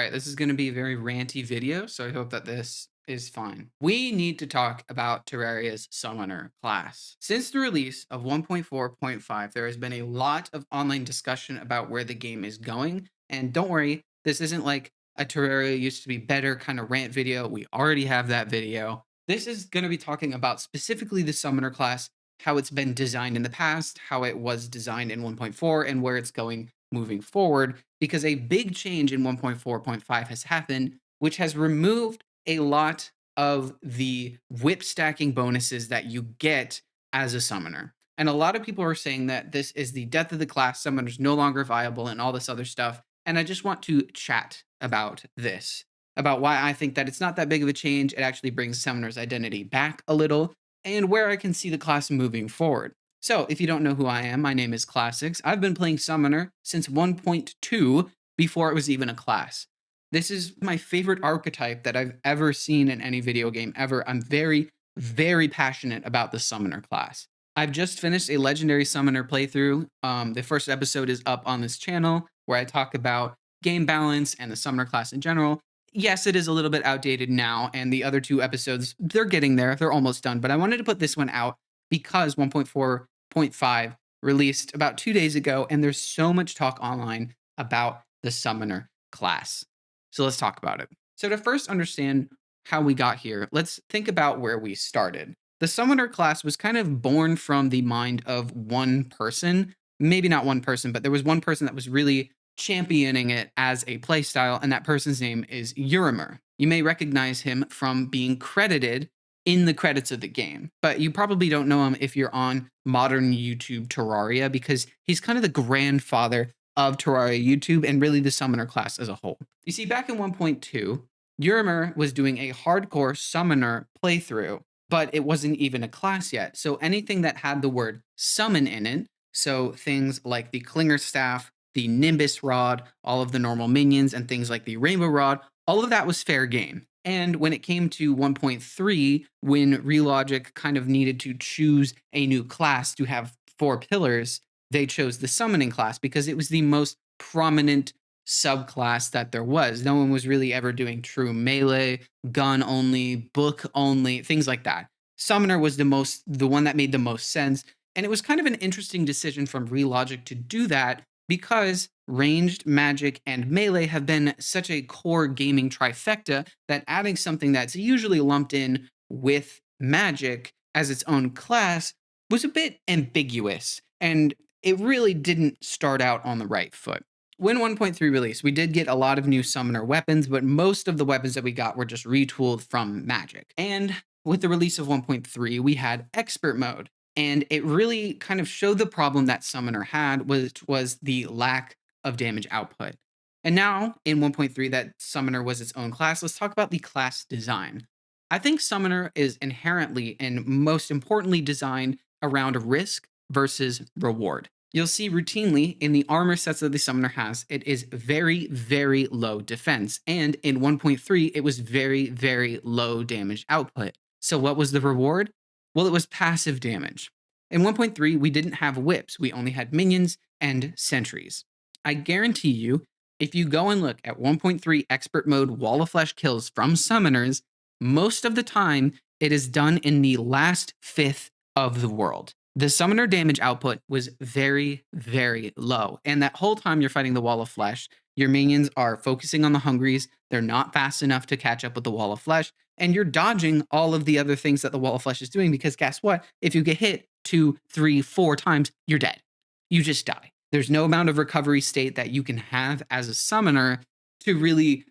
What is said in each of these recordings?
right, this is going to be a very ranty video, so I hope that this is fine. We need to talk about Terraria's Summoner class. Since the release of 1.4.5, there has been a lot of online discussion about where the game is going. And don't worry, this isn't like a Terraria used to be better kind of rant video. We already have that video. This is going to be talking about specifically the Summoner class, how it's been designed in the past, how it was designed in 1.4, and where it's going moving forward, because a big change in 1.4.5 has happened, which has removed a lot of the whip stacking bonuses that you get as a summoner. And a lot of people are saying that this is the death of the class, summoners no longer viable, and all this other stuff. And I just want to chat about this, about why I think that it's not that big of a change. It actually brings summoner's identity back a little, and where I can see the class moving forward. So, if you don't know who I am, my name is Classics. I've been playing Summoner since 1.2 before it was even a class. This is my favorite archetype that I've ever seen in any video game ever. I'm very, very passionate about the Summoner class. I've just finished a Legendary Summoner playthrough. The first episode is up on this channel where I talk about game balance and the Summoner class in general. Yes, it is a little bit outdated now, and the other two episodes, they're getting there. They're almost done, but I wanted to put this one out because 1.4.5 released about 2 days ago, and there's so much talk online about the Summoner class. So let's talk about it. So to first understand how we got here, let's think about where we started. The Summoner class was kind of born from the mind of one person, maybe not one person, but there was one person that was really championing it as a playstyle, and that person's name is Urimer. You may recognize him from being credited in the credits of the game, but you probably don't know him if you're on modern YouTube Terraria, because he's kind of the grandfather of Terraria YouTube and really the Summoner class as a whole. You see, back in 1.2, Urimer was doing a hardcore Summoner playthrough, but it wasn't even a class yet. So anything that had the word summon in it, so things like the Klinger Staff, the Nimbus Rod, all of the normal minions, and things like the Rainbow Rod, all of that was fair game. And when it came to 1.3, when Relogic kind of needed to choose a new class to have 4 pillars, they chose the summoning class because it was the most prominent subclass that there was. No one was really ever doing true melee, gun only, book only, things like that. Summoner was the one that made the most sense. And it was kind of an interesting decision from Relogic to do that because ranged, magic, and melee have been such a core gaming trifecta that adding something that's usually lumped in with magic as its own class was a bit ambiguous, and it really didn't start out on the right foot. When 1.3 released, we did get a lot of new summoner weapons, but most of the weapons that we got were just retooled from magic. And with the release of 1.3, we had expert mode, and it really kind of showed the problem that Summoner had, which was the lack of damage output. And now in 1.3, that Summoner was its own class. Let's talk about the class design. I think Summoner is inherently and most importantly designed around risk versus reward. You'll see routinely in the armor sets that the Summoner has, it is very, very low defense. And in 1.3, it was very, very low damage output. So what was the reward? Well, it was passive damage. In 1.3, we didn't have whips. We only had minions and sentries. I guarantee you, if you go and look at 1.3 expert mode Wall of Flesh kills from summoners, most of the time it is done in the last fifth of the world. The summoner damage output was very, very low. And that whole time you're fighting the Wall of Flesh, your minions are focusing on the Hungries. They're not fast enough to catch up with the Wall of Flesh, and you're dodging all of the other things that the Wall of Flesh is doing, because guess what? If you get hit 2, 3, 4 times, you're dead. You just die. There's no amount of recovery state that you can have as a summoner to really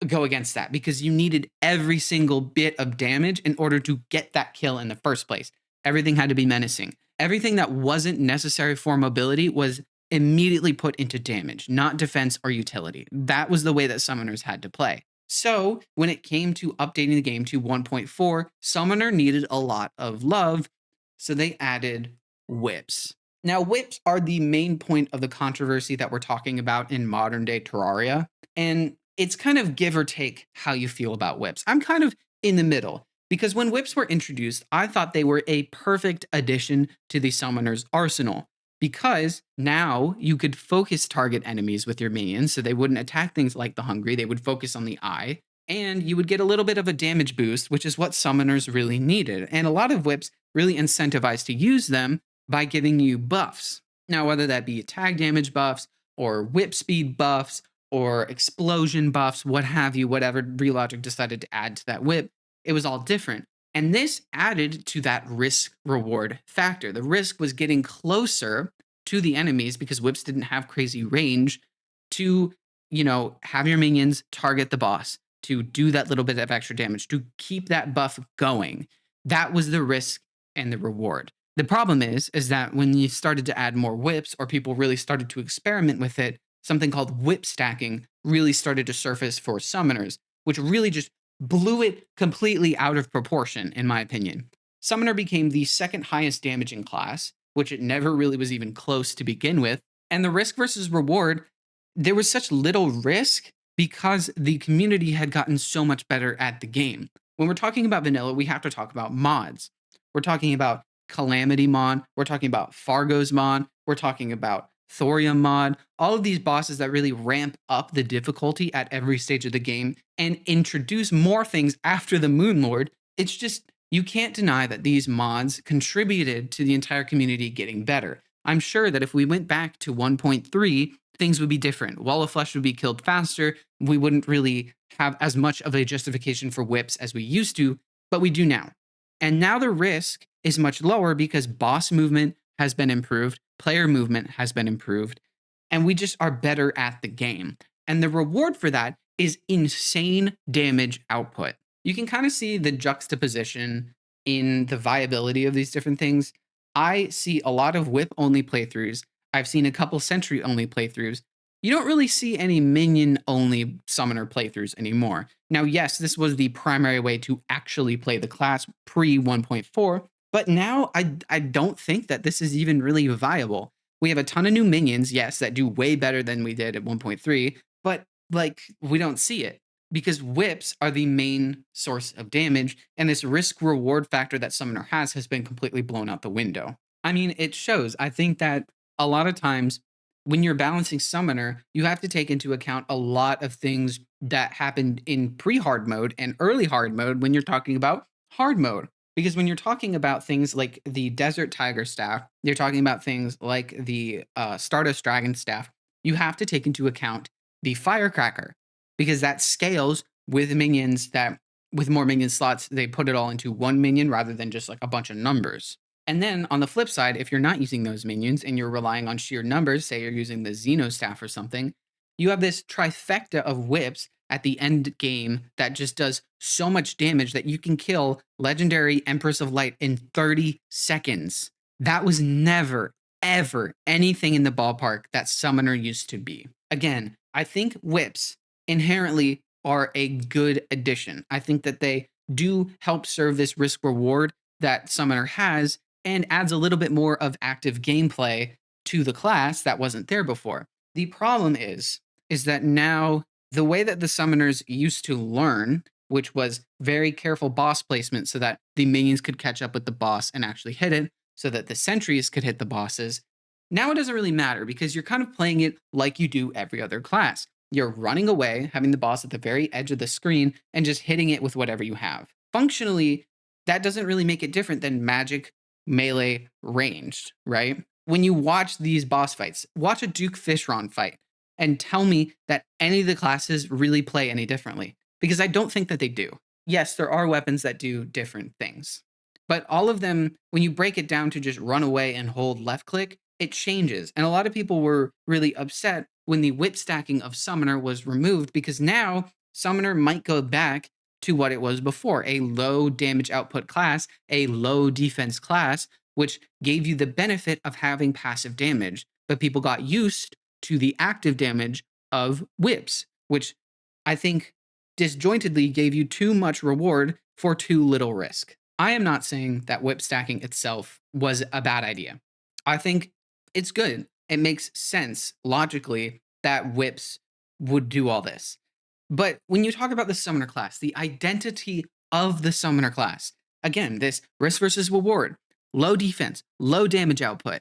go against that, because you needed every single bit of damage in order to get that kill in the first place. Everything had to be menacing. Everything that wasn't necessary for mobility was immediately put into damage, not defense or utility. That was the way that summoners had to play. So when it came to updating the game to 1.4, Summoner needed a lot of love, so they added whips. Now, whips are the main point of the controversy that we're talking about in modern day Terraria, and it's kind of give or take how you feel about whips. I'm kind of in the middle, because when whips were introduced, I thought they were a perfect addition to the Summoner's arsenal. because now you could focus target enemies with your minions so they wouldn't attack things like the hungry. They would focus on the eye, and you would get a little bit of a damage boost, which is what summoners really needed. And a lot of whips really incentivized to use them by giving you buffs. Now, whether that be tag damage buffs or whip speed buffs or explosion buffs, what have you, whatever Relogic decided to add to that whip, it was all different. And this added to that risk reward factor. The risk was getting closer to the enemies because whips didn't have crazy range to, have your minions target the boss, to do that little bit of extra damage, to keep that buff going. That was the risk and the reward. The problem is that when you started to add more whips or people really started to experiment with it, something called whip stacking really started to surface for summoners, which really just blew it completely out of proportion, in my opinion. Summoner became the second highest damaging class, which it never really was even close to begin with. And the risk versus reward, there was such little risk because the community had gotten so much better at the game. When we're talking about vanilla, we have to talk about mods. We're talking about Calamity mod, we're talking about Fargo's mod, we're talking about Thorium mod, all of these bosses that really ramp up the difficulty at every stage of the game and introduce more things after the Moon Lord. It's just, you can't deny that these mods contributed to the entire community getting better. I'm sure that if we went back to 1.3, things would be different. Wall of Flesh would be killed faster. We wouldn't really have as much of a justification for whips as we used to, but we do now. And now the risk is much lower because boss movement has been improved, player movement has been improved, and we just are better at the game. And the reward for that is insane damage output. You can kind of see the juxtaposition in the viability of these different things. I see a lot of whip only playthroughs. I've seen a couple sentry only playthroughs. You don't really see any minion only summoner playthroughs anymore. Now, yes, this was the primary way to actually play the class pre 1.4, but now I don't think that this is even really viable. We have a ton of new minions, yes, that do way better than we did at 1.3, but like we don't see it because whips are the main source of damage, and this risk reward factor that Summoner has been completely blown out the window. I mean, it shows. I think that a lot of times when you're balancing Summoner, you have to take into account a lot of things that happened in pre hard mode and early hard mode when you're talking about hard mode. Because when you're talking about things like the Desert Tiger staff, you're talking about things like the Stardust Dragon staff, you have to take into account the Firecracker because that scales with minions that, with more minion slots, they put it all into one minion rather than just like a bunch of numbers. And then on the flip side, if you're not using those minions and you're relying on sheer numbers, say you're using the Xeno staff or something, you have this trifecta of whips at the end game that just does so much damage that you can kill legendary Empress of Light in 30 seconds. That was never, ever anything in the ballpark that Summoner used to be. Again, I think whips inherently are a good addition. I think that they do help serve this risk reward that Summoner has and adds a little bit more of active gameplay to the class that wasn't there before. The problem is that now the way that the summoners used to learn, which was very careful boss placement so that the minions could catch up with the boss and actually hit it, so that the sentries could hit the bosses, now it doesn't really matter because you're kind of playing it like you do every other class. You're running away, having the boss at the very edge of the screen, and just hitting it with whatever you have. Functionally, that doesn't really make it different than magic, melee, ranged, right? When you watch these boss fights, watch a Duke Fishron fight and tell me that any of the classes really play any differently, because I don't think that they do. Yes, there are weapons that do different things, but all of them, when you break it down to just run away and hold left click, it changes. And a lot of people were really upset when the whip stacking of Summoner was removed because now Summoner might go back to what it was before, a low damage output class, a low defense class, which gave you the benefit of having passive damage. But people got used to the active damage of whips, which I think disjointedly gave you too much reward for too little risk. I am not saying that whip stacking itself was a bad idea. I think it's good. It makes sense logically that whips would do all this. But when you talk about the summoner class, the identity of the summoner class, again, this risk versus reward, low defense, low damage output,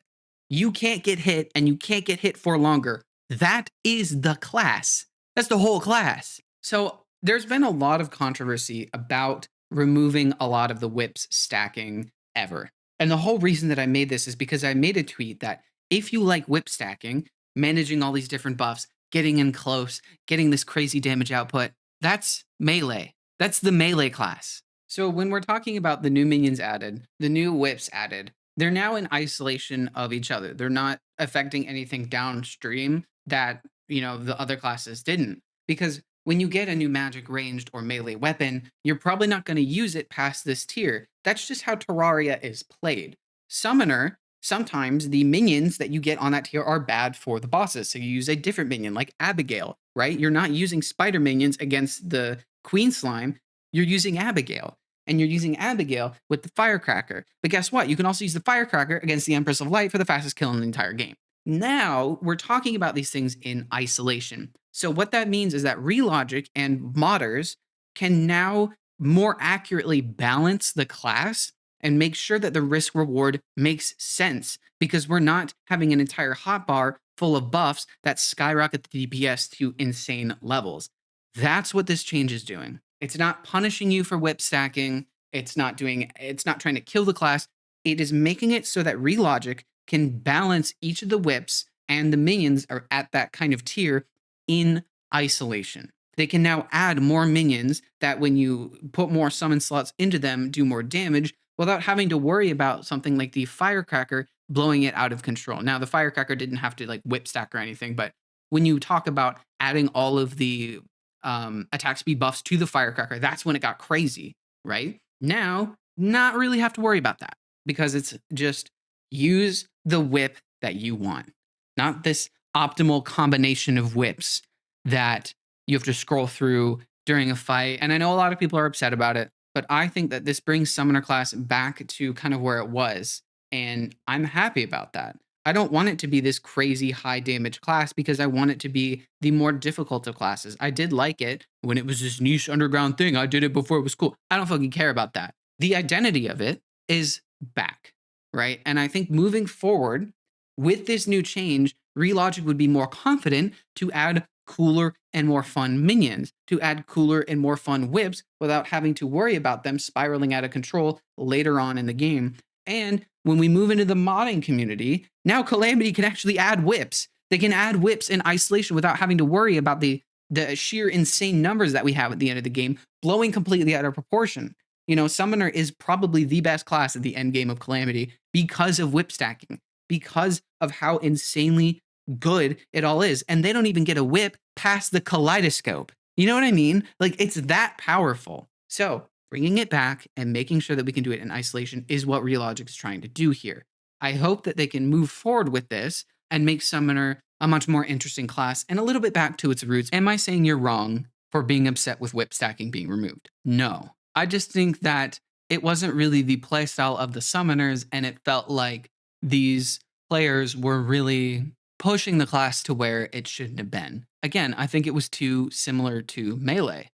You can't get hit and you can't get hit for longer. That is the class. That's the whole class. So there's been a lot of controversy about removing a lot of the whips stacking ever. And the whole reason that I made this is because I made a tweet that if you like whip stacking, managing all these different buffs, getting in close, getting this crazy damage output, that's melee. That's the melee class. So when we're talking about the new minions added, the new whips added, they're now in isolation of each other. They're not affecting anything downstream that, the other classes didn't. Because when you get a new magic ranged or melee weapon, you're probably not going to use it past this tier. That's just how Terraria is played. Summoner, sometimes the minions that you get on that tier are bad for the bosses. So you use a different minion like Abigail, right? You're not using spider minions against the queen slime. You're using Abigail, and you're using Abigail with the firecracker. But guess what? You can also use the firecracker against the Empress of Light for the fastest kill in the entire game. Now we're talking about these things in isolation. So what that means is that Relogic and modders can now more accurately balance the class and make sure that the risk reward makes sense, because we're not having an entire hotbar full of buffs that skyrocket the DPS to insane levels. That's what this change is doing. It's not punishing you for whip stacking. It's not trying to kill the class. It is making it so that Relogic can balance each of the whips and the minions are at that kind of tier in isolation. They can now add more minions that when you put more summon slots into them do more damage without having to worry about something like the firecracker blowing it out of control. Now the firecracker didn't have to like whip stack or anything, but when you talk about adding all of the attack speed buffs to the firecracker, that's when it got crazy, right? Now, not really have to worry about that because it's just use the whip that you want, not this optimal combination of whips that you have to scroll through during a fight. And I know a lot of people are upset about it, but I think that this brings Summoner class back to kind of where it was. And I'm happy about that. I don't want it to be this crazy high damage class because I want it to be the more difficult of classes. I did like it when it was this niche underground thing. I did it before it was cool. I don't fucking care about that. The identity of it is back, right? And I think moving forward with this new change, Relogic would be more confident to add cooler and more fun minions, to add cooler and more fun whips without having to worry about them spiraling out of control later on in the game. And when we move into the modding community, now Calamity can actually add whips. They can add whips in isolation without having to worry about the sheer insane numbers that we have at the end of the game blowing completely out of proportion. Summoner is probably the best class at the end game of Calamity because of whip stacking, because of how insanely good it all is. And they don't even get a whip past the kaleidoscope. You know what I mean? Like, it's that powerful. So bringing it back and making sure that we can do it in isolation is what Relogic is trying to do here. I hope that they can move forward with this and make Summoner a much more interesting class and a little bit back to its roots. Am I saying you're wrong for being upset with whip stacking being removed? No. I just think that it wasn't really the playstyle of the Summoners, and it felt like these players were really pushing the class to where it shouldn't have been. Again, I think it was too similar to Melee.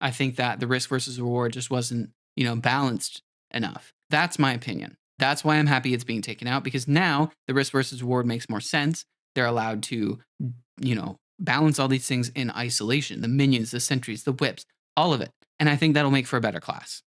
I think that the risk versus reward just wasn't, balanced enough. That's my opinion. That's why I'm happy it's being taken out, because now the risk versus reward makes more sense. They're allowed to, balance all these things in isolation, the minions, the sentries, the whips, all of it. And I think that'll make for a better class.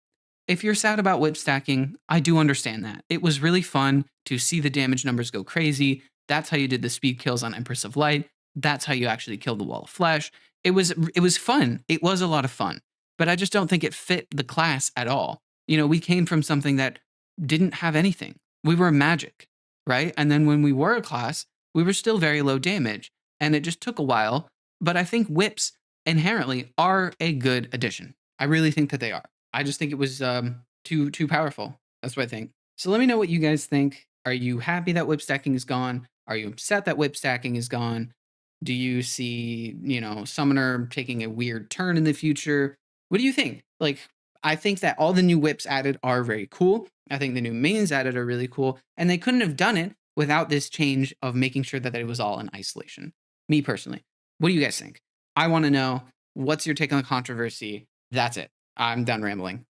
If you're sad about whip stacking, I do understand that. It was really fun to see the damage numbers go crazy. That's how you did the speed kills on Empress of Light. That's how you actually killed the Wall of Flesh. It was fun. It was a lot of fun. But I just don't think it fit the class at all. We came from something that didn't have anything. We were magic, right? And then when we were a class, we were still very low damage. And it just took a while. But I think whips inherently are a good addition. I really think that they are. I just think it was too powerful. That's what I think. So let me know what you guys think. Are you happy that whip stacking is gone? Are you upset that whip stacking is gone? Do you see, Summoner taking a weird turn in the future? What do you think? Like, I think that all the new whips added are very cool. I think the new minions added are really cool. And they couldn't have done it without this change of making sure that it was all in isolation. Me personally. What do you guys think? I want to know, what's your take on the controversy? That's it. I'm done rambling.